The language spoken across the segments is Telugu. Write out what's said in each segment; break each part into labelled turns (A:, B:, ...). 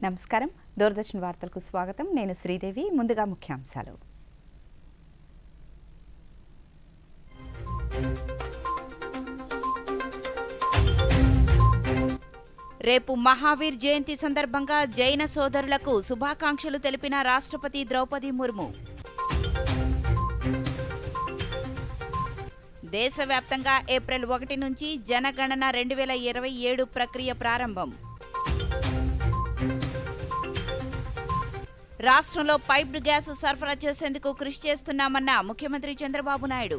A: నమస్కారం దూరదర్శన్ వార్తలకు స్వాగతం నేను శ్రీదేవి ముందుగా ముఖ్యాంశాలు రేపు మహావీర్ జయంతి సందర్భంగా జైన సోదరులకు శుభాకాంక్షలు తెలిపిన రాష్ట్రపతి ద్రౌపది ముర్ము దేశవ్యాప్తంగా ఏప్రిల్ 1 నుంచి జనగణన 2027 ప్రక్రియ ప్రారంభం రాష్ట్రంలో పైప్డ్ గ్యాస్ సరఫరా చేసేందుకు కృషి చేస్తున్నామన్న ముఖ్యమంత్రి చంద్రబాబు నాయుడు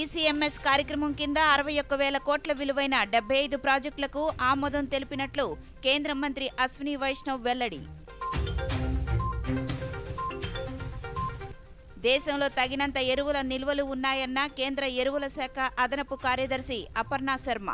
A: ఈసీఎంఎస్ కార్యక్రమం కింద 61,000 కోట్ల విలువైన 75 ప్రాజెక్టులకు ఆమోదం తెలిపినట్లు కేంద్ర మంత్రి అశ్విని వైష్ణవ్ వెల్లడి దేశంలో తగినంత ఎరువుల నిల్వలు ఉన్నాయన్న కేంద్ర ఎరువుల శాఖ అదనపు కార్యదర్శి అపర్ణ శర్మ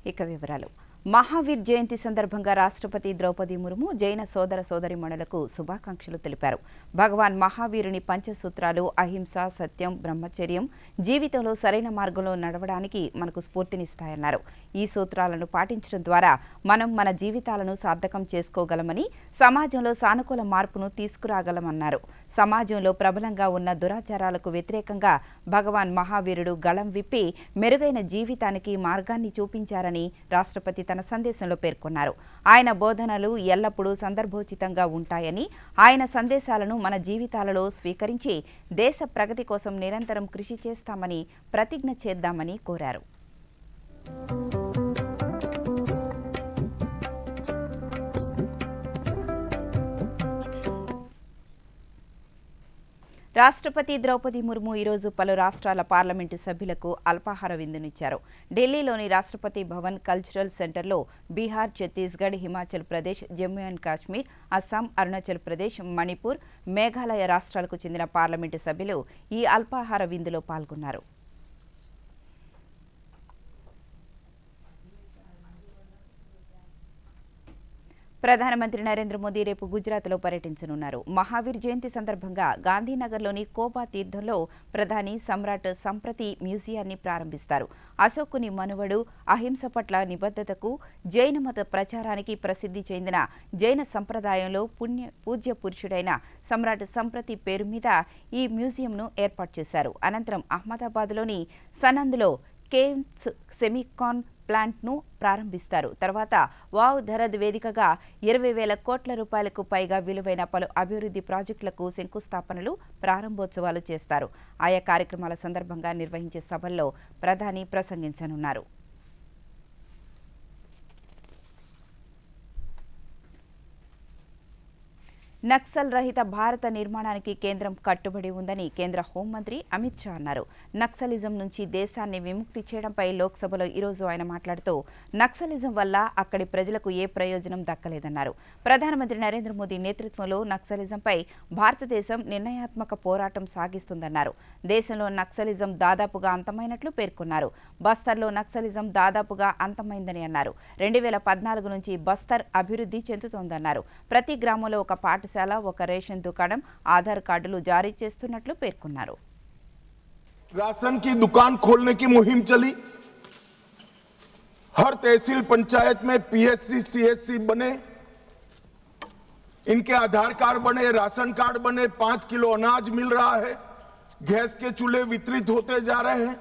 A: ఇక వివరాలు మహావీర్ జయంతి సందర్భంగా రాష్ట్రపతి ద్రౌపది ముర్ము జైన సోదర సోదరీమణులకు శుభాకాంక్షలు తెలిపారు. భగవాన్ మహావీరుని పంచసూత్రాలు అహింస, సత్యం, బ్రహ్మచర్యం జీవితంలో సరైన మార్గంలో నడవడానికి మనకు స్ఫూర్తినిస్తాయన్నారు. ఈ సూత్రాలను పాటించడం ద్వారా మనం మన జీవితాలను సార్థకం చేసుకోగలమని, సమాజంలో సానుకూల మార్పును తీసుకురాగలమన్నారు. సమాజంలో ప్రబలంగా ఉన్న దురాచారాలకు వ్యతిరేకంగా భగవాన్ మహావీరుడు గళం విప్పి మెరుగైన జీవితానికి మార్గాన్ని చూపించారని రాష్ట్రపతి తన సందేశంలో పేర్కొన్నారు. ఆయన బోధనలు ఎల్లప్పుడూ సందర్భోచితంగా ఉంటాయని, ఆయన సందేశాలను మన జీవితాలలో స్వీకరించి దేశ ప్రగతి కోసం నిరంతరం కృషి చేస్తామని ప్రతిజ్ఞ చేద్దామని కోరారు. రాష్ట్రపతి ద్రౌపది ముర్ము ఈరోజు పలు రాష్ట్రాల పార్లమెంటు సభ్యులకు అల్పాహార విందునిచ్చారు. ఢిల్లీలోని రాష్ట్రపతి భవన్ కల్చరల్ సెంటర్లో బీహార్, ఛత్తీస్గఢ్, హిమాచల్ ప్రదేశ్, జమ్మూ అండ్ కాశ్మీర్, అస్సాం, అరుణాచల్ ప్రదేశ్, మణిపూర్, మేఘాలయ రాష్ట్రాలకు చెందిన పార్లమెంటు సభ్యులు ఈ అల్పాహార విందులో పాల్గొన్నారు. ప్రధానమంత్రి నరేంద్ర మోదీ రేపు గుజరాత్లో పర్యటించనున్నారు. మహావీర్ జయంతి సందర్భంగా గాంధీనగర్లోని కోబా తీర్థంలో ప్రధాని సమ్రాట్ సంప్రతి మ్యూజియాన్ని ప్రారంభిస్తారు. అశోకుని మనువడు, అహింస పట్ల నిబద్ధతకు, జైన మత ప్రచారానికి ప్రసిద్ధి చెందిన జైన సంప్రదాయంలో పూజ్య పురుషుడైన సమ్రాట్ సంప్రతి పేరు మీద ఈ మ్యూజియంను ఏర్పాటు చేశారు. అనంతరం అహ్మదాబాద్లోని సనంద్లో కేమ్స్ సెమీకాన్ ప్లాంట్ను ప్రారంభిస్తారు. తర్వాత వావ్ ధరద్ వేదికగా 20,000 కోట్ల రూపాయలకు పైగా విలువైన పలు అభివృద్ధి ప్రాజెక్టులకు శంకుస్థాపనలు, ప్రారంభోత్సవాలు చేస్తారు. ఆయా కార్యక్రమాల సందర్భంగా నిర్వహించే సభల్లో ప్రధాని ప్రసంగించనున్నారు. నక్సల్ రహిత భారత నిర్మాణానికి కేంద్రం కట్టుబడి ఉందని కేంద్ర హోంమంత్రి అమిత్ షా అన్నారు. నక్సలిజం నుంచి దేశాన్ని విముక్తి చేయడంపై లోక్సభలో ఈరోజు ఆయన మాట్లాడుతూ నక్సలిజం వల్ల అక్కడి ప్రజలకు ఏ ప్రయోజనం దక్కలేదన్నారు. ప్రధానమంత్రి నరేంద్ర మోదీ నేతృత్వంలో నక్సలిజంపై భారతదేశం నిర్ణయాత్మక పోరాటం సాగిస్తుందన్నారు. దేశంలో నక్సలిజం దాదాపుగా అంతమైనట్లు పేర్కొన్నారు. బస్తర్లో నక్సలిజం దాదాపుగా అంతమైందని అన్నారు. 2014 నుంచి బస్తర్ అభివృద్ధి చెందుతోందన్నారు. ప్రతి గ్రామంలో ఒక పాఠశాల, ఒక రేషన్ దుకాణం, ఆధార్ కార్డులు జారీ చేస్తున్నట్లు పేర్కొన్నారు.
B: राशन की दुकान खोलने की मुहिम चली, हर तहसील पंचायत में पीएससी सीएससी बने, इनके आधार कार्ड बने, राशन कार्ड बने, 5 किलो अनाज मिल रहा है, गैस के चूल्हे वितरित होते जा रहे हैं।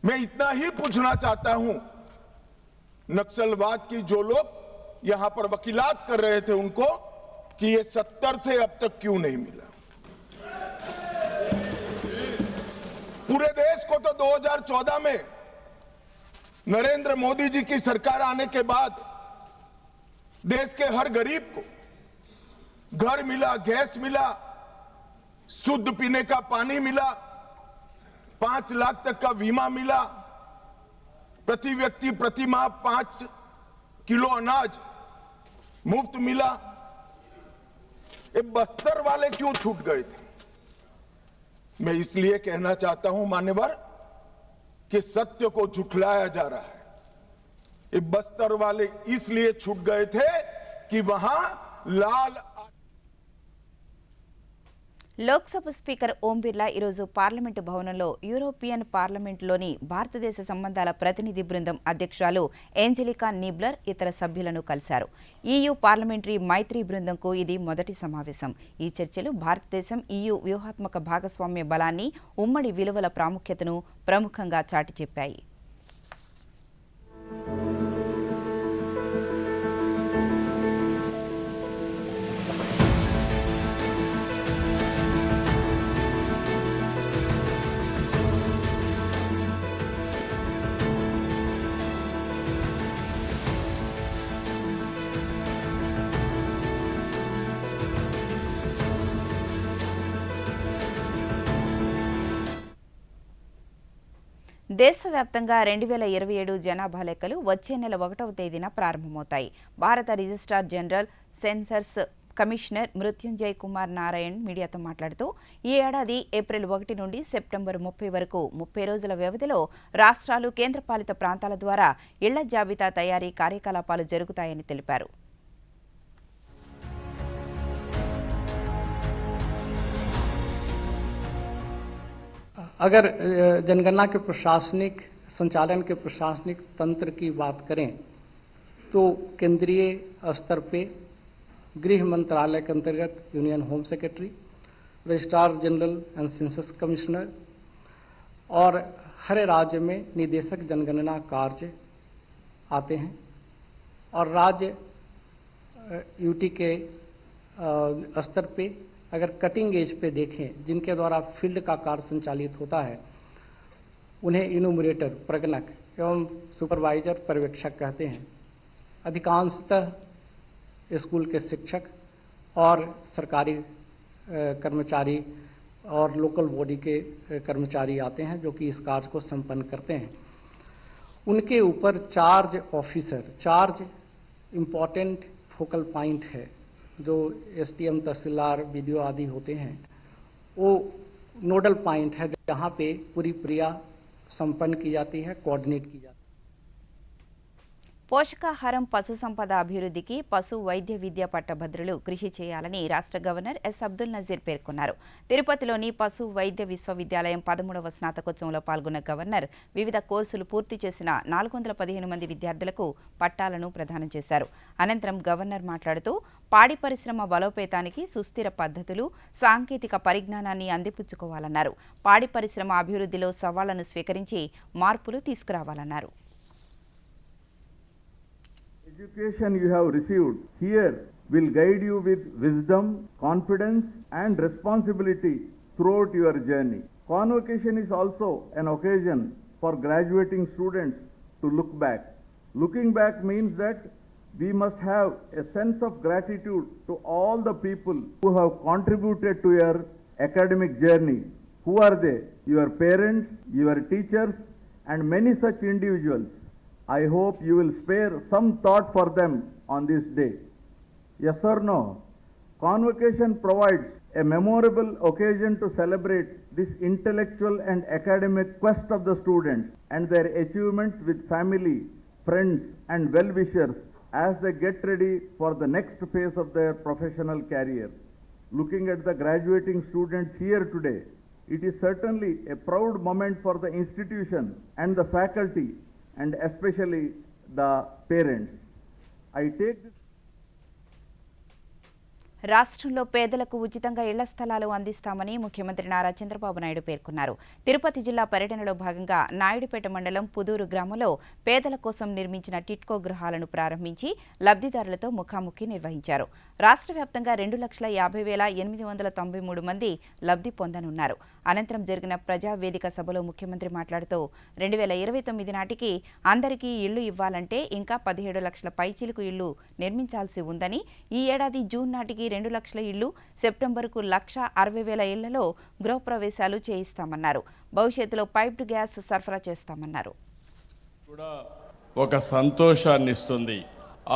B: मैं इतना ही पूछना चाहता हूं, नक्सलवाद की जो लोग यहां पर वकीलात कर रहे थे उनको, कि ये 70 से अब तक क्यों नहीं मिला। पूरे देश को तो 2014 में नरेंद्र मोदी जी की सरकार आने के बाद देश के हर गरीब को घर मिला, गैस मिला, शुद्ध पीने का पानी मिला, 5 लाख तक का बीमा मिला, प्रति व्यक्ति प्रति माह 5 किलो अनाज मुफ्त मिला। ये बस्तर वाले क्यों छूट गए थे? मैं इसलिए कहना चाहता हूं मान्यवर कि सत्य को झुठलाया जा रहा है। ये बस्तर वाले इसलिए छूट गए थे कि वहां लाल
A: లోక్సభ స్పీకర్ ఓం బిర్లా ఈరోజు పార్లమెంటు భవనంలో యూరోపియన్ పార్లమెంటులోని భారతదేశ సంబంధాల ప్రతినిధి బృందం అధ్యక్షురాలు ఏంజెలికా నీబ్లర్ ఇతర సభ్యులను కలిశారు. EU పార్లమెంటరీ మైత్రి బృందంకు ఇది మొదటి సమావేశం. ఈ చర్చలు భారతదేశం EU వ్యూహాత్మక భాగస్వామ్య బలాన్ని, ఉమ్మడి విలువల ప్రాముఖ్యతను ప్రముఖంగా చాటి చెప్పాయి. దేశవ్యాప్తంగా 2027 జనాభా లెక్కలు వచ్చే నెల 1వ తేదీన ప్రారంభమవుతాయి. భారత registrar general census commissioner Mrutyunjay Kumar Narayan మీడియాతో మాట్లాడుతూ ఈ ఏడాది ఏప్రిల్ 1 నుండి సెప్టెంబర్ 30 వరకు 30 రోజుల వ్యవధిలో రాష్ట్రాలు, కేంద్రపాలిత ప్రాంతాల ద్వారా ఇళ్ల జాబితా తయారీ కార్యకలాపాలు జరుగుతాయని తెలిపారు.
C: अगर जनगणना के प्रशासनिक संचालन के प्रशासनिक तंत्र की बात करें तो केंद्रीय स्तर पे गृह मंत्रालय के अंतर्गत union home secretary, registrar general and census commissioner और हर राज्य में निदेशक जनगणना कार्य आते हैं और राज्य यूटी के स्तर पे अगर कटिंग एज पे देखें, जिनके द्वारा फील्ड का कार्य संचालित होता है, उन्हें इनुमरेटर, प्रगणक एवं सुपरवाइजर, पर्यवेक्षक कहते हैं. अधिकांशतः स्कूल के शिक्षक और सरकारी कर्मचारी और लोकल बॉडी के कर्मचारी आते हैं जो कि इस कार्य को संपन्न करते हैं. उनके ऊपर charge officer, charge important focal point है, जो SDM, तहसीलदार, BDO आदि होते हैं, वो नोडल पॉइंट है जहाँ पे पूरी क्रिया संपन्न की जाती है, कोऑर्डिनेट की जाती है.
A: పోషకాహారం, పశు సంపద అభివృద్ధికి పశు వైద్య విద్య పట్టభద్రులు కృషి చేయాలని రాష్ట్ర గవర్నర్ ఎస్ అబ్దుల్ నజీర్ పేర్కొన్నారు. తిరుపతిలోని పశు వైద్య విశ్వవిద్యాలయం 13వ స్నాతకోత్సవంలో పాల్గొన్న గవర్నర్ వివిధ కోర్సులు పూర్తి చేసిన 415 మంది విద్యార్థులకు పట్టాలను ప్రదానం చేశారు. అనంతరం గవర్నర్ మాట్లాడుతూ పాడి పరిశ్రమ బలోపేతానికి సుస్థిర పద్ధతులు, సాంకేతిక పరిజ్ఞానాన్ని అందిపుచ్చుకోవాలన్నారు. పాడి పరిశ్రమ అభివృద్ధిలో సవాళ్లను స్వీకరించి మార్పులు తీసుకురావాలన్నారు.
D: Education you have received here will guide you with wisdom, confidence and responsibility throughout your journey. Convocation is also an occasion for graduating students to look back. Looking back means that we must have a sense of gratitude to all the people who have contributed to your academic journey. Who are they? Your parents, your teachers and many such individuals. I hope you will spare some thought for them on this day. Yes or no? Convocation provides a memorable occasion to celebrate this intellectual and academic quest of the students and their achievements with family, friends and well-wishers as they get ready for the next phase of their professional career. Looking at the graduating students here today, it is certainly a proud moment for the institution and the faculty and especially the parents. I take this.
A: రాష్ట్రంలో పేదలకు ఉచితంగా ఇళ్ల స్థలాలు అందిస్తామని ముఖ్యమంత్రి నారా చంద్రబాబు నాయుడు పేర్కొన్నారు. తిరుపతి జిల్లా పర్యటనలో భాగంగా నాయుడుపేట మండలం పుదూరు గ్రామంలో పేదల కోసం నిర్మించిన టిట్కో గృహాలను ప్రారంభించి లబ్ధిదారులతో ముఖాముఖి నిర్వహించారు. రాష్ట్ర వ్యాప్తంగా 2,50,893 మంది లబ్ధి పొందనున్నారు. అనంతరం జరిగిన ప్రజావేదిక సభలో ముఖ్యమంత్రి మాట్లాడుతూ 2029 నాటికి అందరికీ ఇళ్లు ఇవ్వాలంటే ఇంకా 17 లక్షల పైచీలకు ఇళ్లు నిర్మించాల్సి ఉందని, ఈ ఏడాది జూన్ నాటికి 2 లక్షల ఇళ్లు, సెప్టెంబర్కు 1,60,000 ఇళ్లలో గృహప్రవేశాలు చేయిస్తామన్నారు. భవిష్యత్తులో పైప్డ్ గ్యాస్ సరఫరా చేస్తామన్నారు.
E: కూడా ఒక సంతోషాన్ని ఇస్తుంది.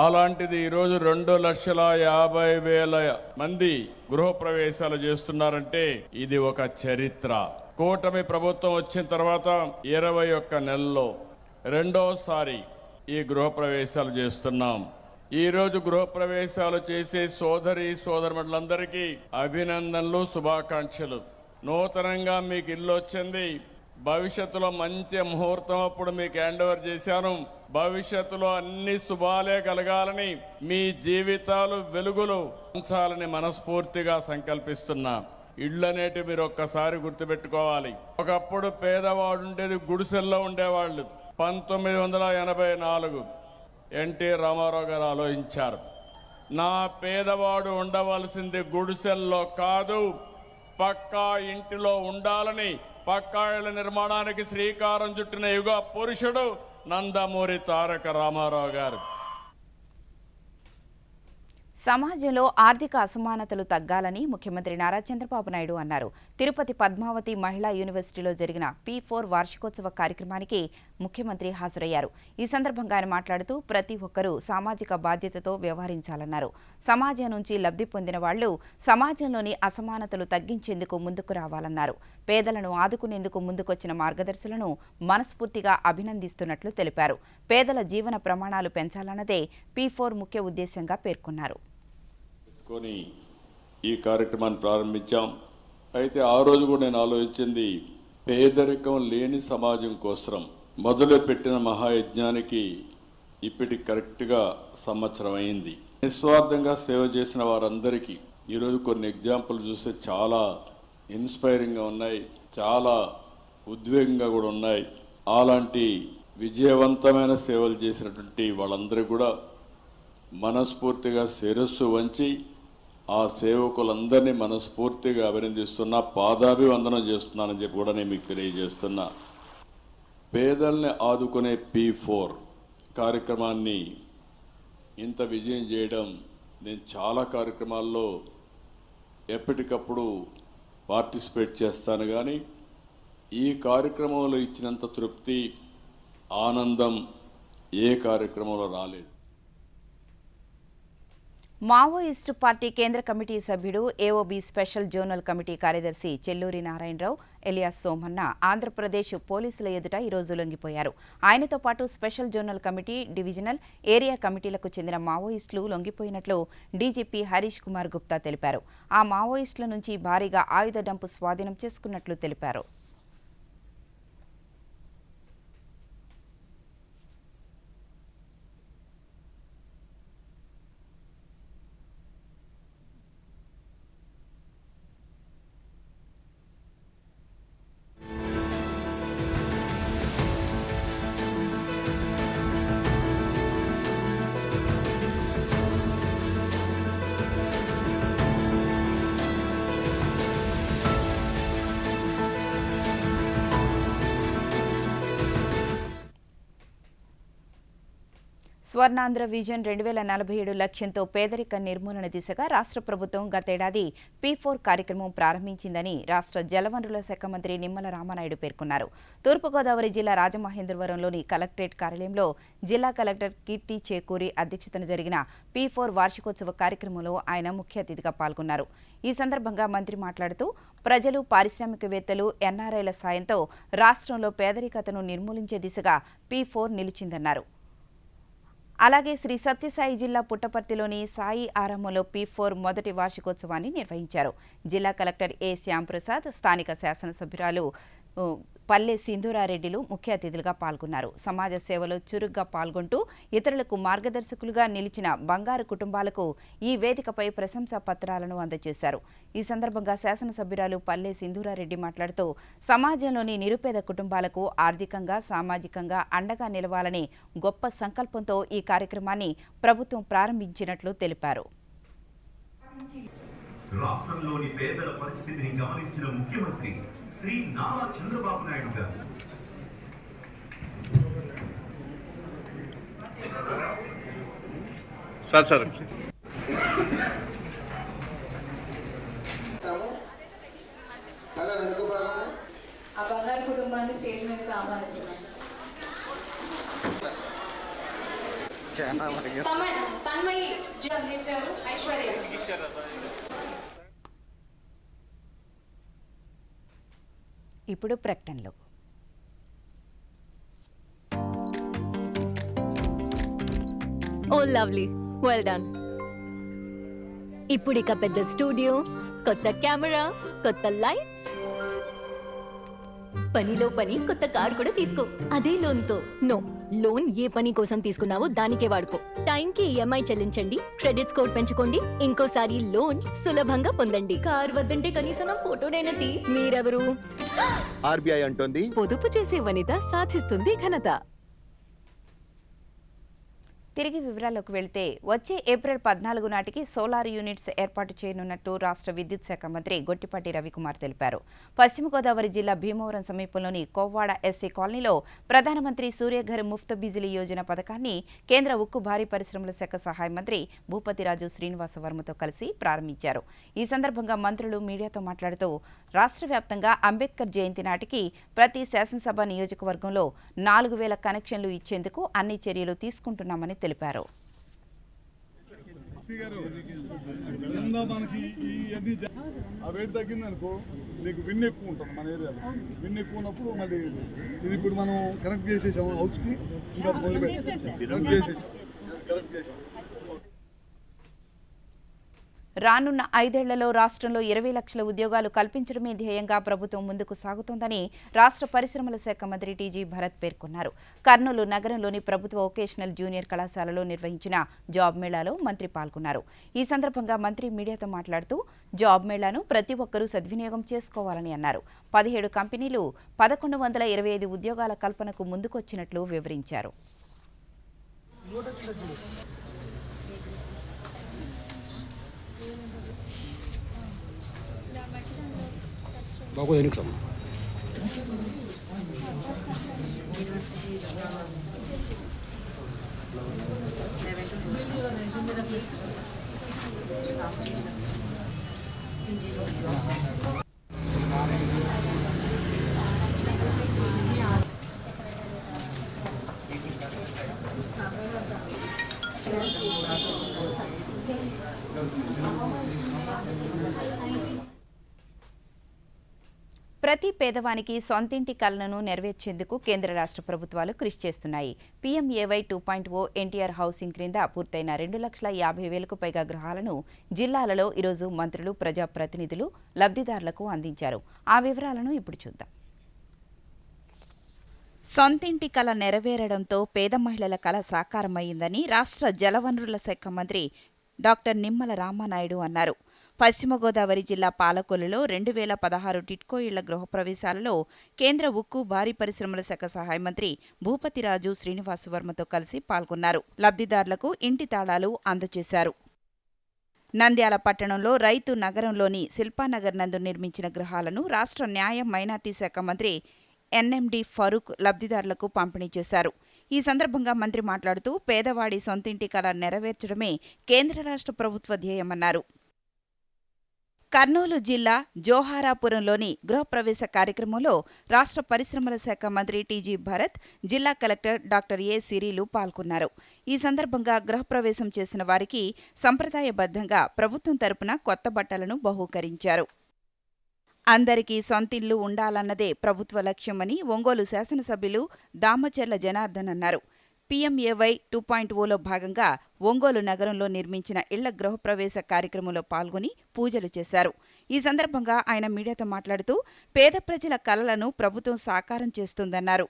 E: అలాంటిది ఈరోజు 2,50,000 మంది గృహప్రవేశాలు చేస్తున్నారంటే ఇది ఒక చరిత్ర. కూటమి ప్రభుత్వం వచ్చిన తర్వాత 21 నెలల్లో రెండోసారి ఈ గృహప్రవేశాలు చేస్తున్నాం. ఈరోజు గృహప్రవేశాలు చేసే సోదరులందరికీ అభినందనలు, శుభాకాంక్షలు. నూతనంగా మీకు ఇల్లు వచ్చింది. భవిష్యత్తులో మంచి ముహూర్తం అప్పుడు మీకు హ్యాండ్ ఓవర్ చేశాను. భవిష్యత్తులో అన్ని శుభాలే కలగాలని, మీ జీవితాలు వెలుగులు ఉంచాలని మనస్ఫూర్తిగా సంకల్పిస్తున్నా. ఇళ్ళు అనేటివి మీరు ఒక్కసారి గుర్తుపెట్టుకోవాలి. ఒకప్పుడు పేదవాడు ఉండేది గుడిసెల్లో ఉండేవాళ్ళు. 1984 ఎన్టీ రామారావు గారు ఆలోచించారు, నా పేదవాడు ఉండవలసింది గుడిసెల్లో కాదు, పక్కా ఇంటిలో ఉండాలని. పక్కా ఇళ్ల నిర్మాణానికి శ్రీకారం చుట్టిన యుగ పురుషుడు నందమూరి తారక రామారావు గారు.
A: సమాజంలో ఆర్థిక అసమానతలు తగ్గాలని ముఖ్యమంత్రి నారా చంద్రబాబు నాయుడు అన్నారు. తిరుపతి పద్మావతి మహిళా యూనివర్సిటీలో జరిగిన P4 వార్షికోత్సవ కార్యక్రమానికి ముఖ్యమంత్రి హాజరయ్యారు. ఈ సందర్భంగా ఆయన మాట్లాడుతూ ప్రతి ఒక్కరూ సామాజిక బాధ్యతతో వ్యవహరించాలన్నారు. సమాజం నుంచి లబ్ధి పొందిన వాళ్లు సమాజంలోని అసమానతలు తగ్గించేందుకు ముందుకు రావాలన్నారు. పేదలను ఆదుకునేందుకు ముందుకొచ్చిన మార్గదర్శులను మనస్ఫూర్తిగా అభినందిస్తున్నట్లు తెలిపారు. పేదల జీవన ప్రమాణాలు పెంచాలన్నదే P4 ముఖ్య ఉద్దేశంగా పేర్కొన్నారు.
E: ఈ కార్యక్రమాన్ని ప్రారంభించాం. అయితే ఆ రోజు కూడా నేను ఆలోచించింది, పేదరికం లేని సమాజం కోసం మొదలుపెట్టిన మహాయజ్ఞానికి ఇప్పటికి కరెక్ట్గా సంవత్సరం అయింది. నిస్వార్థంగా సేవ చేసిన వారందరికీ ఈరోజు కొన్ని ఎగ్జాంపుల్ చూస్తే చాలా ఇన్స్పైరింగ్గా ఉన్నాయి, చాలా ఉద్వేగంగా కూడా ఉన్నాయి. అలాంటి విజయవంతమైన సేవలు చేసినటువంటి వాళ్ళందరూ కూడా మనస్ఫూర్తిగా శిరస్సు వంచి ఆ సేవకులందరినీ మనస్ఫూర్తిగా అభినందిస్తున్నా, పాదాభివందనం చేస్తున్నానని చెప్పి కూడా నేను మీకు తెలియజేస్తున్నా. పేదల్ని ఆదుకునే P4 కార్యక్రమాన్ని ఇంత విజయం చేయడం, నేను చాలా కార్యక్రమాల్లో ఎప్పటికప్పుడు పార్టిసిపేట్ చేస్తాను, కానీ ఈ కార్యక్రమంలో ఇచ్చినంత తృప్తి, ఆనందం ఏ కార్యక్రమంలో రాలేదు.
A: మావోయిస్టు పార్టీ కేంద్ర కమిటీ సభ్యుడు, ఏఓబీ స్పెషల్ జోనల్ కమిటీ కార్యదర్శి చెల్లూరి నారాయణరావు ఎలియాస్ సోమన్న ఆంధ్రప్రదేశ్ పోలీసుల ఎదుట ఈరోజు లొంగిపోయారు. ఆయనతో పాటు special zonal committee, divisional, area కమిటీలకు చెందిన మావోయిస్టులు లొంగిపోయినట్లు డీజీపీ హరీష్ కుమార్ గుప్తా తెలిపారు. ఆ మావోయిస్టుల నుంచి భారీగా ఆయుధ డంపు స్వాధీనం చేసుకున్నట్లు తెలిపారు. స్వర్ణాంధ్ర విజన్ 2047 లక్ష్యంతో పేదరిక నిర్మూలన దిశగా రాష్ట్ర ప్రభుత్వం గతేడాది P4 కార్యక్రమం ప్రారంభించిందని రాష్ట్ర జలవనరుల శాఖ మంత్రి నిమ్మల రామానాయుడు పేర్కొన్నారు. తూర్పుగోదావరి జిల్లా రాజమహేంద్రవరంలోని కలెక్టరేట్ కార్యాలయంలో జిల్లా కలెక్టర్ కీర్తి చేకూరి అధ్యక్షతన జరిగిన P4 వార్షికోత్సవ కార్యక్రమంలో ఆయన ముఖ్య అతిథిగా పాల్గొన్నారు. ఈ సందర్భంగా మంత్రి మాట్లాడుతూ ప్రజలు, పారిశ్రామికవేత్తలు, ఎన్ఆర్ఐల సాయంతో రాష్ట్రంలో పేదరికతను నిర్మూలించే దిశగా P4 నిలిచిందన్నారు. అలాగే శ్రీ సత్యసాయి జిల్లా పుట్టపర్తిలోని సాయి ఆరామంలో P4 మొదటి వార్షికోత్సవాన్ని నిర్వహించారు. జిల్లా కలెక్టర్ ఏ శ్యాంప్రసాద్, స్థానిక శాసనసభ్యురాలు పల్లె సింధూరారెడ్డిలు ముఖ్య అతిథులుగా పాల్గొన్నారు. సమాజ సేవలో చురుగ్గా పాల్గొంటూ ఇతరులకు మార్గదర్శకులుగా నిలిచిన బంగారు కుటుంబాలకు ఈ వేదికపై ప్రశంసా పత్రాలను అందజేశారు. ఈ సందర్భంగా శాసనసభ్యురాలు పల్లె సింధూరారెడ్డి మాట్లాడుతూ సమాజంలోని నిరుపేద కుటుంబాలకు ఆర్థికంగా, సామాజికంగా అండగా నిలవాలని గొప్ప సంకల్పంతో ఈ కార్యక్రమాన్ని ప్రభుత్వం ప్రారంభించినట్లు తెలిపారు.
F: రాష్ట్రంలోని పేదల పరిస్థితిని గమనించిన ముఖ్యమంత్రి శ్రీ నారా చంద్రబాబు నాయుడు గారు
G: ఆ బంగారు కుటుంబాన్ని స్టేజ్ మీదకి ఆహ్వానిస్తున్నాను. తన్మయి అందించారు. ఐశ్వర్య
A: ఇప్పుడు ప్రకటనలు.
H: Oh, lovely. Well done. ఇప్పుడు ఇక పెద్ద స్టూడియో, కొత్త కెమెరా, కొత్త లైట్స్, పనిలో పని కొత్త కార్ కూడా తీసుకో, అదే లోన్తో. నో, లోన్ ఏ పని కోసం తీసుకున్నావో దానికే వాడుకో. టైంకి ఈఎంఐ చెల్లించండి, క్రెడిట్ స్కోర్ పెంచుకోండి, ఇంకోసారి లోన్ సులభంగా పొందండి. కార్ వద్దంటే కనీసం నా ఫోటోనైనా తీ. మీరెవరు?
I: ఆర్బీఐ అంటోంది,
H: పొదుపు చేసే వనిత సాధిస్తుంది ఘనత.
A: తిరిగి వివరాల్లోకి వెళ్తే వచ్చే ఏప్రిల్ 14 నాటికి సోలార్ యూనిట్స్ ఏర్పాటు చేయనున్నట్టు రాష్ట్ర విద్యుత్ శాఖ మంత్రి గొట్టిపాటి రవికుమార్ తెలిపారు. పశ్చిమ గోదావరి జిల్లా భీమవరం సమీపంలోని కోవ్వాడ ఎస్సీ కాలనీలో ప్రధానమంత్రి సూర్యఘర్ ముఫ్త్ బిజిలీ యోజన పథకాన్ని కేంద్ర ఉక్కు భారీ పరిశ్రమల శాఖ సహాయ మంత్రి భూపతిరాజు శ్రీనివాసవర్మతో కలిసి ప్రారంభించారు. ఈ సందర్భంగా మంత్రులు మీడియాతో మాట్లాడుతూ రాష్ట్ర వ్యాప్తంగా అంబేద్కర్ జయంతి నాటికి ప్రతి శాసనసభ నియోజకవర్గంలో 4000 కనెక్షన్లు ఇచ్చేందుకు అన్ని చర్యలు తీసుకుంటున్నామని తెలిపారు.
J: తగ్గిందనుకో నీకు విన్ ఎక్కువ ఉంటుంది మన ఏరియాలో. విన్ ఎక్కువ ఉన్నప్పుడు మళ్ళీ ఇది ఇప్పుడు మనం కనెక్ట్ చేసేసాము హౌస్కి, ఇంకా కనెక్ట్ చేసేసాం.
A: రానున్న 5 ఏళ్లలో రాష్ట్రంలో 20 లక్షల ఉద్యోగాలు కల్పించడమే ధ్యేయంగా ప్రభుత్వం ముందుకు సాగుతోందని రాష్ట్ర పరిశ్రమల శాఖ మంత్రి టీజీ భరత్ పేర్కొన్నారు. కర్నూలు నగరంలోని ప్రభుత్వ వొకేషనల్ జూనియర్ కళాశాలలో నిర్వహించిన జాబ్ మేళాలో మంత్రి పాల్గొన్నారు. ఈ సందర్భంగా మంత్రి మీడియాతో మాట్లాడుతూ జాబ్ మేళాను ప్రతి ఒక్కరూ సద్వినియోగం చేసుకోవాలని అన్నారు. 17 కంపెనీలు 1125 ఉద్యోగాల కల్పనకు ముందుకొచ్చినట్లు వివరించారు. ప్రతి పేదవానికి సొంతింటి కలను నెరవేర్చేందుకు కేంద్ర రాష్ట్ర ప్రభుత్వాలు కృషి చేస్తున్నాయి. పీఎంఏవై 2.0 ఎన్టీఆర్ హౌసింగ్ క్రింద పూర్తయిన 2,50,000కు పైగా గృహాలను జిల్లాలలో ఈరోజు మంత్రులు, ప్రజాప్రతినిధులు లబ్ధిదారులకు అందించారు. ఆ వివరాలను ఇప్పుడు చూద్దాం. సొంతింటి కల నెరవేరడంతో పేద మహిళల కల సాకారమైందని రాష్ట్ర జలవనరుల శాఖ మంత్రి డాక్టర్ నిమ్మల రామానాయుడు అన్నారు. పశ్చిమ గోదావరి జిల్లా పాలకొల్లులో 2016 టిట్కో ఇళ్ల గృహప్రవేశాలలో కేంద్ర ఉక్కు భారీ పరిశ్రమల శాఖ సహాయ మంత్రి భూపతిరాజు శ్రీనివాసవర్మతో కలిసి పాల్గొన్నారు. లబ్ధిదారులకు ఇంటి తాళాలు అందజేశారు. నంద్యాల పట్టణంలో రైతు నగరంలోని శిల్పానగర్ నందు నిర్మించిన గృహాలను రాష్ట్ర న్యాయ మైనార్టీ శాఖ మంత్రి ఎన్ఎండి ఫరూక్ లబ్ధిదారులకు పంపిణీ చేశారు. ఈ సందర్భంగా మంత్రి మాట్లాడుతూ పేదవాడి సొంతింటి కల నెరవేర్చడమే కేంద్ర రాష్ట్ర ప్రభుత్వ ధ్యేయమన్నారు. కర్నూలు జిల్లా జోహారాపురంలోని గృహప్రవేశ కార్యక్రమంలో రాష్ట్ర పరిశ్రమల శాఖ మంత్రి టీజీ భరత్, జిల్లా కలెక్టర్ డాక్టర్ ఏ సిరీలు పాల్గొన్నారు. ఈ సందర్భంగా గృహప్రవేశం చేసిన వారికి సంప్రదాయబద్ధంగా ప్రభుత్వం తరపున కొత్త బట్టలను బహూకరించారు. అందరికీ సొంతిల్లు ఉండాలన్నదే ప్రభుత్వ లక్ష్యమని ఒంగోలు శాసనసభ్యులు దామచర్ల జనార్దన్ అన్నారు. పీఎంఏవై 2.0లో భాగంగా ఒంగోలు నగరంలో నిర్మించిన ఇళ్ల గృహప్రవేశ కార్యక్రమంలో పాల్గొని పూజలు చేశారు. ఈ సందర్భంగా ఆయన మీడియాతో మాట్లాడుతూ పేద ప్రజల కలలను ప్రభుత్వం సాకారం చేస్తుందన్నారు.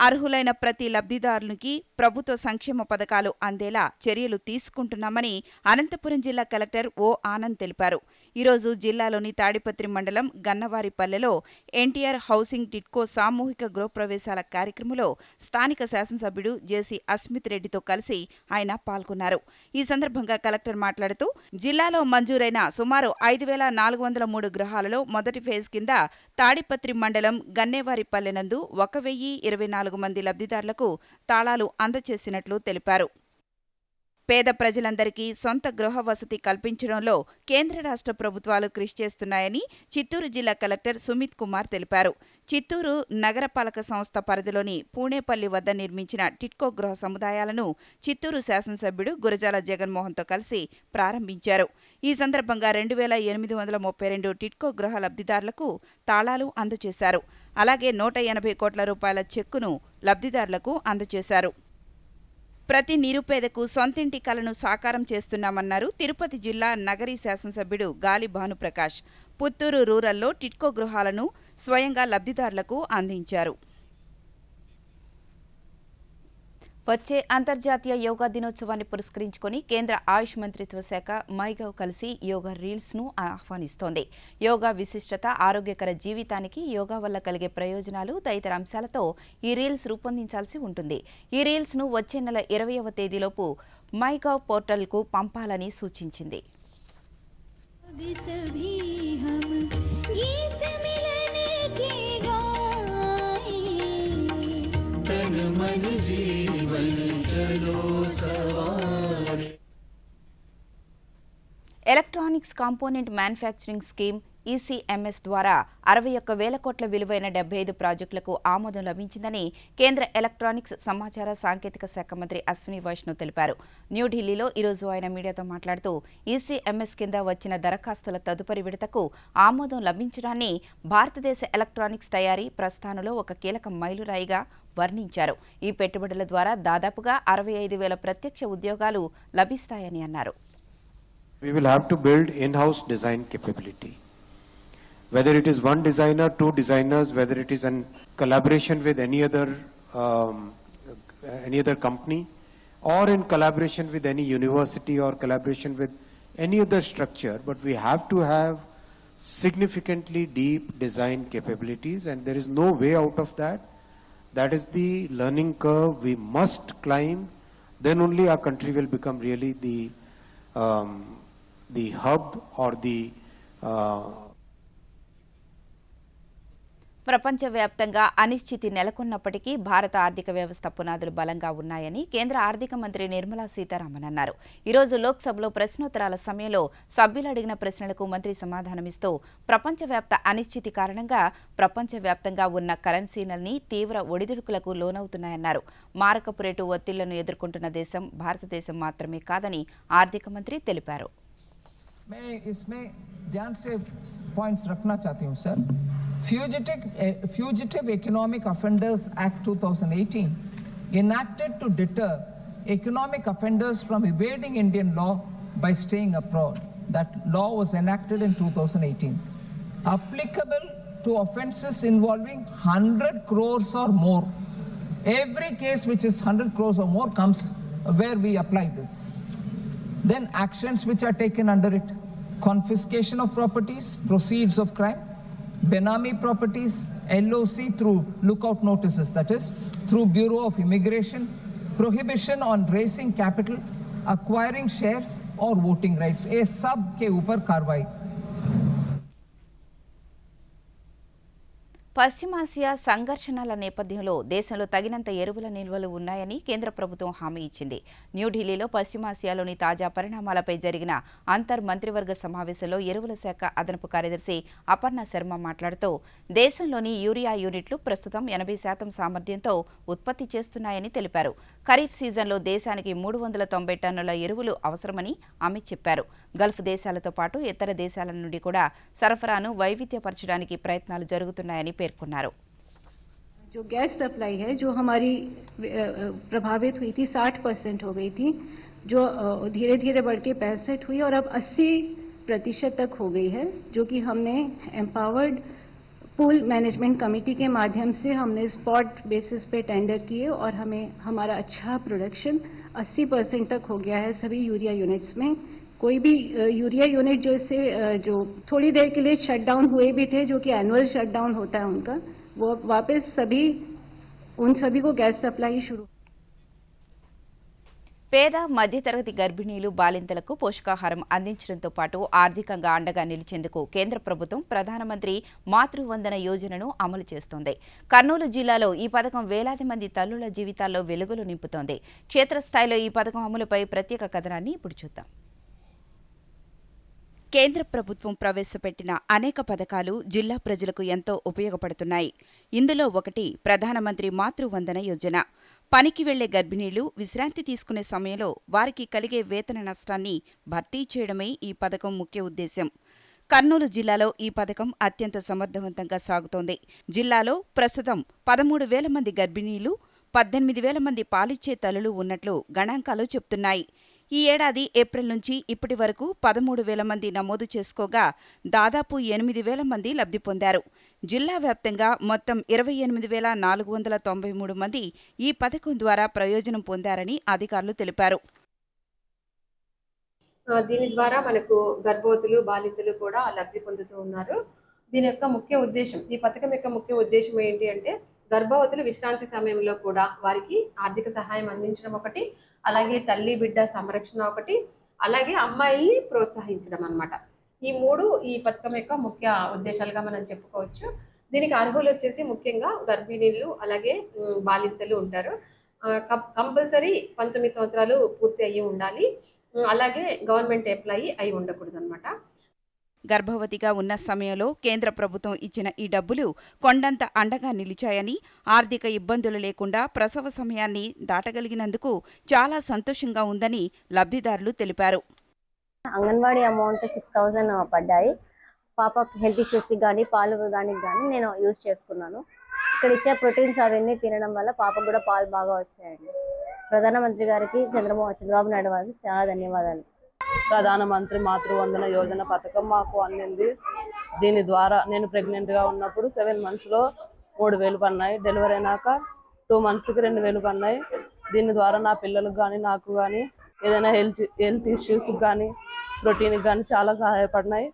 A: అర్హులైన ప్రతి లబ్ధిదారునికి ప్రభుత్వ సంక్షేమ పథకాలు అందేలా చర్యలు తీసుకుంటున్నామని అనంతపురం జిల్లా కలెక్టర్ ఓ ఆనంద్ తెలిపారు. ఈరోజు జిల్లాలోని తాడిపత్రి మండలం గన్నవారిపల్లెలో ఎన్టీఆర్ హౌసింగ్ టిట్కో సామూహిక గృహప్రవేశాల కార్యక్రమంలో స్థానిక శాసనసభ్యుడు జేసీ అస్మిత్ రెడ్డితో కలిసి ఆయన పాల్గొన్నారు. ఈ సందర్భంగా కలెక్టర్ మాట్లాడుతూ జిల్లాలో మంజూరైన సుమారు 5,403 గృహాలలో మొదటి ఫేజ్ కింద తాడిపత్రి మండలం గన్నేవారిపల్లెనందు 1,024 మంది లబ్ధిదారులకు తాళాలు అందజేసినట్లు తెలిపారు. పేద ప్రజలందరికీ సొంత గృహ వసతి కల్పించడంలో కేంద్ర రాష్ట్ర ప్రభుత్వాలు కృషి చేస్తున్నాయని చిత్తూరు జిల్లా కలెక్టర్ సుమిత్ కుమార్ తెలిపారు. చిత్తూరు నగరపాలక సంస్థ పరిధిలోని పూణేపల్లి వద్ద నిర్మించిన టిట్కో గృహ సముదాయాలను చిత్తూరు శాసనసభ్యుడు గురజాల జగన్మోహన్తో కలిసి ప్రారంభించారు. ఈ సందర్భంగా 2,832 టిట్కో గృహ లబ్ధిదారులకు తాళాలు అందజేశారు. అలాగే 180 కోట్ల రూపాయల చెక్కును లబ్ధిదారులకు అందజేశారు. ప్రతి నిరుపేదకు సొంతింటి కలను సాకారం చేస్తున్నామన్నారు తిరుపతి జిల్లా నగరి శాసనసభ్యుడు గాలి భానుప్రకాష్. పుత్తూరు రూరల్లో టిట్కో గృహాలను స్వయంగా లబ్ధిదారులకు అందించారు. వచ్చే అంతర్జాతీయ యోగా దినోత్సవాన్ని పురస్కరించుకుని కేంద్ర ఆయుష్ మంత్రిత్వ శాఖ మైగవ్ కలిసి యోగా రీల్స్ను ఆహ్వానిస్తోంది. యోగా విశిష్టత, ఆరోగ్యకర జీవితానికి యోగా వల్ల కలిగే ప్రయోజనాలు తదితర అంశాలతో ఈ రీల్స్ రూపొందించాల్సి ఉంటుంది. ఈ రీల్స్ను వచ్చే నెల 20వ తేదీలోపు మైగవ్ పోర్టల్కు పంపాలని సూచించింది. Electronics component manufacturing scheme ECMS ద్వారా 61,000 కోట్ల విలువైన 75 ప్రాజెక్టులకు ఆమోదం లభించిందని కేంద్ర ఎలక్ట్రానిక్స్, సమాచార సాంకేతిక శాఖ మంత్రి అశ్విని వైష్ణవ్ తెలిపారు. న్యూఢిల్లీలో ఈరోజు ఆయన మీడియాతో మాట్లాడుతూ ఈసీఎంఎస్ కింద వచ్చిన దరఖాస్తుల తదుపరి విడతకు ఆమోదం లభించడాన్ని భారతదేశ ఎలక్ట్రానిక్స్ తయారీ ప్రస్థానంలో ఒక కీలక మైలురాయిగా వర్ణించారు. ఈ పెట్టుబడుల ద్వారా దాదాపుగా 65,000 ప్రత్యక్ష ఉద్యోగాలు లభిస్తాయని అన్నారు.
K: We will have to build in-house design capability. Whether it is one designer, two designers, whether it is in collaboration with any other company, or in collaboration with any university or collaboration with any other structure, but we have to have significantly deep design capabilities, and there is no way out of that. That is the learning curve we must climb. Then only our country will become really the hub or the
A: ప్రపంచవ్యాప్తంగా అనిశ్చితి నెలకొన్నప్పటికీ భారత ఆర్థిక వ్యవస్థ పునాదులు బలంగా ఉన్నాయని కేంద్ర ఆర్థిక మంత్రి నిర్మలా సీతారామన్ అన్నారు. ఈరోజు లోక్సభలో ప్రశ్నోత్తరాల సమయంలో సభ్యులు అడిగిన ప్రశ్నలకు మంత్రి సమాధానమిస్తూ ప్రపంచవ్యాప్త అనిశ్చితి కారణంగా ప్రపంచవ్యాప్తంగా ఉన్న కరెన్సీలన్నీ తీవ్ర ఒడిదుడుకులకు లోనవుతున్నాయన్నారు. మారకపు రేటు ఒత్తిళ్లను ఎదుర్కొంటున్న దేశం భారతదేశం మాత్రమే కాదని ఆర్థిక మంత్రి తెలిపారు.
L: मैं इसमें ध्यान से पॉइंट्स रखना चाहती हूँ sir. Fugitive Economic Offenders Act 2018 enacted to deter economic offenders from evading Indian law by staying abroad. That law was enacted in 2018. Applicable to offences involving 100 crores or more. Every case which is 100 crores or more comes where we apply this. Then actions which are taken under it: confiscation of properties, proceeds of crime, benami properties, LOC through lookout notices, that is through Bureau of Immigration, prohibition on raising capital, acquiring shares or voting rights. ये सब के ऊपर कार्रवाई.
A: పశ్చిమాసియా సంఘర్షణల నేపథ్యంలో దేశంలో తగినంత ఎరువుల నిల్వలు ఉన్నాయని కేంద్ర ప్రభుత్వం హామీ ఇచ్చింది. న్యూఢిల్లీలో పశ్చిమాసియాలోని తాజా పరిణామాలపై జరిగిన అంతర్ మంత్రివర్గ సమావేశంలో ఎరువుల శాఖ అదనపు కార్యదర్శి అపర్ణ శర్మ మాట్లాడుతూ దేశంలోని యూరియా యూనిట్లు ప్రస్తుతం 80% సామర్థ్యంతో ఉత్పత్తి చేస్తున్నాయని తెలిపారు. ఖరీఫ్ సీజన్లో దేశానికి 390 టన్నుల ఎరువులు అవసరమని ఆమె చెప్పారు. గల్ఫ్ దేశాలతో పాటు ఇతర దేశాల నుండి కూడా సరఫరాను వైవిధ్యపరచడానికి ప్రయత్నాలు జరుగుతున్నాయని పేర్కొన్నారు.
M: जो गैस सप्लाई है जो हमारी प्रभावित हुई थी 60% हो गई थी, जो धीरे धीरे बढ़ के 65 हुई और अब 80% तक हो गई है, जो कि हमने एम्पावर्ड पूल मैनेजमेंट कमेटी के माध्यम से हमने स्पॉट बेसिस पे टेंडर किए और हमें हमारा अच्छा प्रोडक्शन 80% तक हो गया है सभी यूरिया यूनिट्स में. कोई भी यूरिया यूनिट जो थोड़ी देर के लिए शट डाउन हुए भी थे, जो कि एनुअल शट डाउन होता है उनका, वो वापस उन सभी को गैस सप्लाई शुरू.
A: పేద మధ్యతరగతి గర్భిణీలు, బాలింతలకు పోషకాహారం అందించడంతో పాటు ఆర్థికంగా అండగా నిలిచేందుకు కేంద్ర ప్రభుత్వం ప్రధానమంత్రి మాతృవందన యోజనను అమలు చేస్తోంది. కర్నూలు జిల్లాలో ఈ పథకం వేలాది మంది తల్లుల జీవితాల్లో వెలుగులు నింపుతోంది. క్షేత్రస్థాయిలో ఈ పథకం అమలుపై ప్రత్యేక కథనాన్ని ఇప్పుడు చూద్దాం. కేంద్ర ప్రభుత్వం ప్రవేశపెట్టిన అనేక పథకాలు జిల్లా ప్రజలకు ఎంతో ఉపయోగపడుతున్నాయి. ఇందులో ఒకటి ప్రధానమంత్రి మాతృవందన యోజన. పనికి వెళ్లే గర్భిణీలు విశ్రాంతి తీసుకునే సమయంలో వారికి కలిగే వేతన నష్టాన్ని భర్తీ చేయడమే ఈ పథకం ముఖ్య ఉద్దేశం. కర్నూలు జిల్లాలో ఈ పథకం అత్యంత సమర్థవంతంగా సాగుతోంది. జిల్లాలో ప్రస్తుతం 13,000 మంది గర్భిణీలు 18,000 మంది పాలిచ్చే తల్లులు ఉన్నట్లు గణాంకాలు చెప్తున్నాయి. ఈ ఏడాది ఏప్రిల్ నుంచి ఇప్పటి వరకు 13,000 మంది నమోదు చేసుకోగా దాదాపు 8,000 మంది లబ్ధి పొందారు. జిల్లా వ్యాప్తంగా మొత్తం 28,493 మంది ఈ పథకం ద్వారా ప్రయోజనం పొందారని అధికారులు తెలిపారు.
N: దీని ద్వారా మనకు గర్భవతులు, బాలింతలు కూడా లబ్ధి పొందుతూ ఉన్నారు. దీని యొక్క ముఖ్య ఉద్దేశం, ఈ పథకం యొక్క ముఖ్య ఉద్దేశం ఏంటి అంటే గర్భవతులు విశ్రాంతి సమయంలో కూడా వారికి ఆర్థిక సహాయం అందించడం ఒకటి, అలాగే తల్లి బిడ్డ సంరక్షణ ఒకటి, అలాగే అమ్మాయిల్ని ప్రోత్సహించడం అన్నమాట. ఈ 3 ఈ పథకం యొక్క ముఖ్య ఉద్దేశాలుగా మనం చెప్పుకోవచ్చు. దీనికి అర్హులు వచ్చేసి ముఖ్యంగా గర్భిణీలు అలాగే బాలింతలు ఉంటారు. కంపల్సరీ 19 సంవత్సరాలు పూర్తి అయ్యి ఉండాలి. అలాగే గవర్నమెంట్ ఎంప్లాయీ అయి ఉండకూడదు అన్నమాట.
A: గర్భవతిగా ఉన్న సమయంలో కేంద్ర ప్రభుత్వం ఇచ్చిన ఈ డబ్బులు కొండంత అండగా నిలిచాయని, ఆర్థిక ఇబ్బందులు లేకుండా ప్రసవ సమయాన్ని దాటగలిగినందుకు చాలా సంతోషంగా ఉందని లబ్ధిదారులు తెలిపారు.
O: అంగన్వాడీ అమౌంట్ 6,000 పడ్డాయి. పాప హెల్త్ ఇష్యూస్కి కానీ పాలు కానీ నేను యూజ్ చేసుకున్నాను. ఇక్కడ ఇచ్చే ప్రోటీన్స్ అవన్నీ తినడం వల్ల పాపకు కూడా పాలు బాగా వచ్చాయండి. ప్రధానమంత్రి గారికి చంద్రబాబు నాయుడు గారికి చాలా ధన్యవాదాలు.
P: ప్రధానమంత్రి మాతృవందన యోజన పథకం మాకు అందింది. దీని ద్వారా నేను ప్రెగ్నెంట్గా ఉన్నప్పుడు 7 monthsలో 3,000 పడినాయి. డెలివరీ అయినాక 2 monthsకి 2,000 పడినాయి. దీని ద్వారా నా పిల్లలకు కానీ నాకు కానీ ఏదైనా హెల్త్ ఇష్యూస్కి కానీ ప్రోటీన్కి కానీ చాలా సహాయపడినాయి.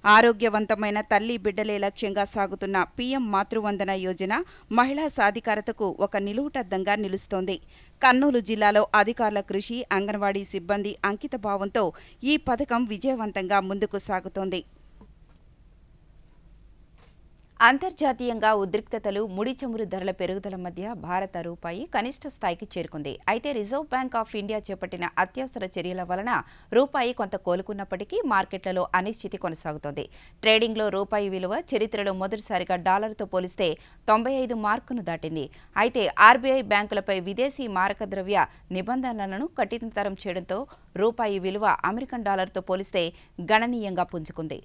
A: ఆరోగ్యవంతమైన తల్లి బిడ్డలే లక్ష్యంగా సాగుతున్న పీఎం మాతృవందన యోజన మహిళా సాధికారతకు ఒక నిలువుటద్దంగా నిలుస్తోంది. కర్నూలు జిల్లాలో అధికారుల కృషి, అంగన్వాడీ సిబ్బంది అంకితభావంతో ఈ పథకం విజయవంతంగా ముందుకు సాగుతోంది. అంతర్జాతీయంగా ఉద్రిక్తతలు, ముడి చమురు ధరల పెరుగుదల మధ్య భారత రూపాయి కనిష్ట స్థాయికి చేరుకుంది. అయితే రిజర్వ్ బ్యాంక్ ఆఫ్ ఇండియా చేపట్టిన అత్యవసర చర్యల వలన రూపాయి కొంత కోలుకున్నప్పటికీ మార్కెట్లలో అనిశ్చితి కొనసాగుతోంది. ట్రేడింగ్లో రూపాయి విలువ చరిత్రలో మొదటిసారిగా డాలర్తో పోలిస్తే 95 మార్కును దాటింది. అయితే ఆర్బీఐ బ్యాంకులపై విదేశీ మారక ద్రవ్య నిబంధనలను కఠినతరం చేయడంతో రూపాయి విలువ అమెరికన్ డాలర్తో పోలిస్తే గణనీయంగా పుంజుకుంది.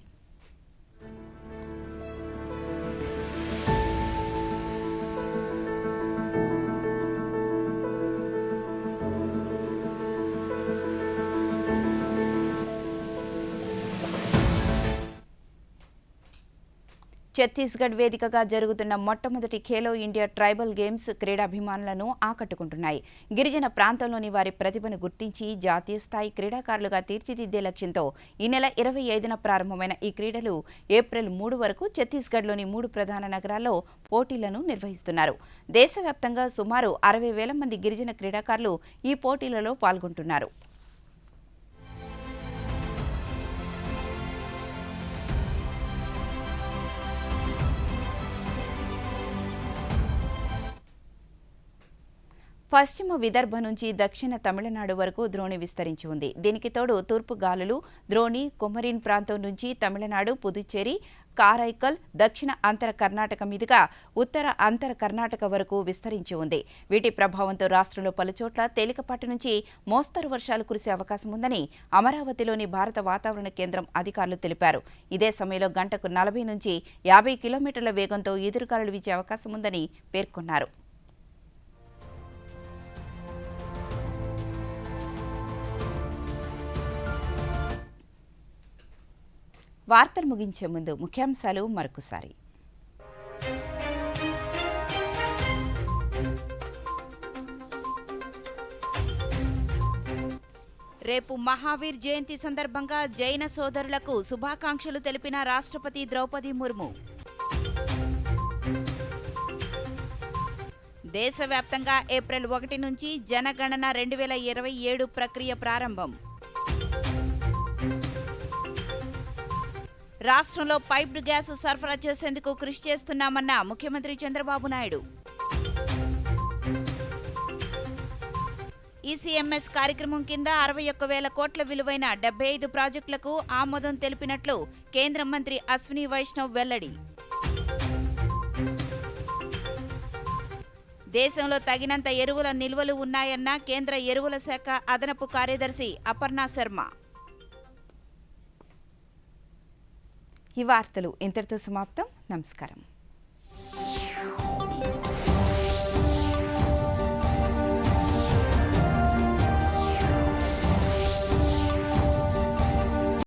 A: ఛత్తీస్గఢ్ వేదికగా జరుగుతున్న మొట్టమొదటి ఖేలో ఇండియా ట్రైబల్ గేమ్స్ క్రీడాభిమానులను ఆకట్టుకుంటున్నాయి. గిరిజన ప్రాంతంలోని వారి ప్రతిభను గుర్తించి జాతీయ స్థాయి క్రీడాకారులుగా తీర్చిదిద్దే లక్ష్యంతో ఈ నెల 25న ప్రారంభమైన ఈ క్రీడలు ఏప్రిల్ 3 వరకు ఛత్తీస్గఢ్లోని 3 ప్రధాన నగరాల్లో పోటీలను నిర్వహిస్తున్నారు. దేశవ్యాప్తంగా సుమారు 60,000 మంది గిరిజన క్రీడాకారులు ఈ పోటీలలో పాల్గొంటున్నారు. పశ్చిమ విదర్భ నుంచి దక్షిణ తమిళనాడు వరకు ద్రోణి విస్తరించి ఉంది. దీనికి తోడు తూర్పు గాలులు ద్రోణి, కొమరిన్ ప్రాంతం నుంచి తమిళనాడు, పుదుచ్చేరి, కారైకల్, దక్షిణ అంతర కర్ణాటక మీదుగా ఉత్తర అంతర కర్ణాటక వరకు విస్తరించి ఉంది. వీటి ప్రభావంతో రాష్ట్రంలో పలుచోట్ల తేలికపాటి నుంచి మోస్తరు వర్షాలు కురిసే అవకాశం ఉందని అమరావతిలోని భారత వాతావరణ కేంద్రం అధికారులు తెలిపారు. ఇదే సమయంలో గంటకు 40 నుంచి 50 కిలోమీటర్ల వేగంతో ఎదురుగాలులు వీచే అవకాశం ఉందని పేర్కొన్నారు. వార్తలు ముగించే ముందు ముఖ్యాంశాలు మరొకసారి. రేపు మహావీర్ జయంతి సందర్భంగా జైన సోదరులకు శుభాకాంక్షలు తెలిపిన రాష్ట్రపతి ద్రౌపది ముర్ము. దేశవ్యాప్తంగా ఏప్రిల్ 1 నుంచి జనగణన 2027 ప్రక్రియ ప్రారంభం. రాష్ట్రంలో పైప్డ్ గ్యాస్ సరఫరా చేసేందుకు కృషి చేస్తున్నామన్న ముఖ్యమంత్రి చంద్రబాబు నాయుడు. ఈసీఎంఎస్ కార్యక్రమం కింద 61,000 కోట్ల విలువైన 75 ప్రాజెక్టులకు ఆమోదం తెలిపినట్లు కేంద్ర మంత్రి అశ్విని వైష్ణవ్ వెల్లడి. దేశంలో తగినంత ఎరువుల నిల్వలు ఉన్నాయన్న కేంద్ర ఎరువుల శాఖ అదనపు కార్యదర్శి అపర్ణ శర్మ. ఈ వార్తలు ఇంతటితో సమాప్తం. నమస్కారం.